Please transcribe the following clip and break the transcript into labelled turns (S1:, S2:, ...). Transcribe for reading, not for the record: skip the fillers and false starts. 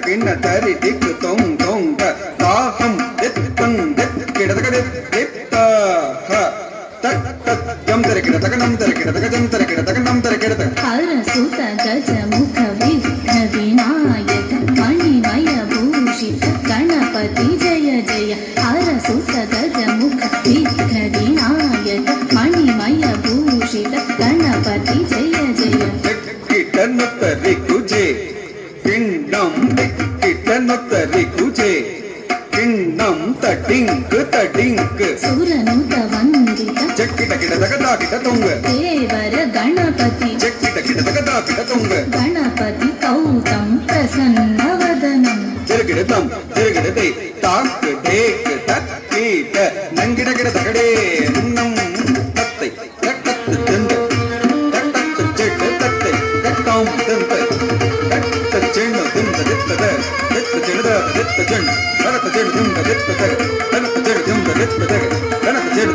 S1: கிண்ண தரி திக்கு தொங் தொங்க தாகம் தித்தங் தித் கிடதக தித்த ஹ தக் தக் ஜம் தர கிடதக நம் தர கிடதக ஜம் தர கிடதக நம் தர கிடதக
S2: ஹர சுத கஜ முக விಘ்ன விநாயக மணிமய பூஷித ಗಣಪತಿ ಜಯ ಜಯ ಹರ ಸುತ ಗಜ ಮುಖ ವಿಘ್ನ ವಿನಾಯಕ ಮಣಿಮಯ ಭೂಷಿತ ಗಣಪತಿ ಜಯ ಜಯ
S1: ಕಿಟನುತ್ತರಿ ಕುಜೆ ಕಿಣ್ಣಂ ಕಿಟನುತ್ತರಿ ಕುಜೆ ಕಿಣ್ಣಂ ತಟಿಂಕ್
S2: ಸುರನುತ ವಂದಿತ
S1: ಚಕ್ಕಿಟ ಕಿಟದಗ ದಾಕಿಟ ತೊಂಗ
S2: ದೇವರ ಗಣಪತಿ
S1: ಚಕ್ಕಿಟ ಕಿಟದಗ ದಾಕಿಟ ತೊಂಗ
S2: ಗಣಪತಿ ಕೌತಂ ಪ್ರಸನ್ನ ವದನಂ
S1: ತಿರುಗಿಡತಂ ತಿರುಗಿಡದೆ ತಾಕ್ ಡೇಕ್ ತಕ್ಕೀಟ ನಂಗಿಡ ಗಿಡದಗಡೆ ನಂ ತತ್ತೈ ತಟ್ಟತ್ತು ದಂದ ತಟ್ಟತ್ತು ಚೆಡ್ಡ ತತ್ತೈ ತಟ್ಟಾಂ ದಂದ ತಟ್ಟ ಚೆಣ್ಣ ದಿಂದ ದಿತ್ತದ ದಿತ್ತ ಚೆಡದ ದಿತ್ತ ಚೆಣ್ಣ ಕನಕ ಚೆಡ್ ದಿಂದ ದಿತ್ತದ ಕನಕ ಚೆಡ್ ದಿಂದ ದಿತ್ತದ ಕನಕ ಚೆಡ್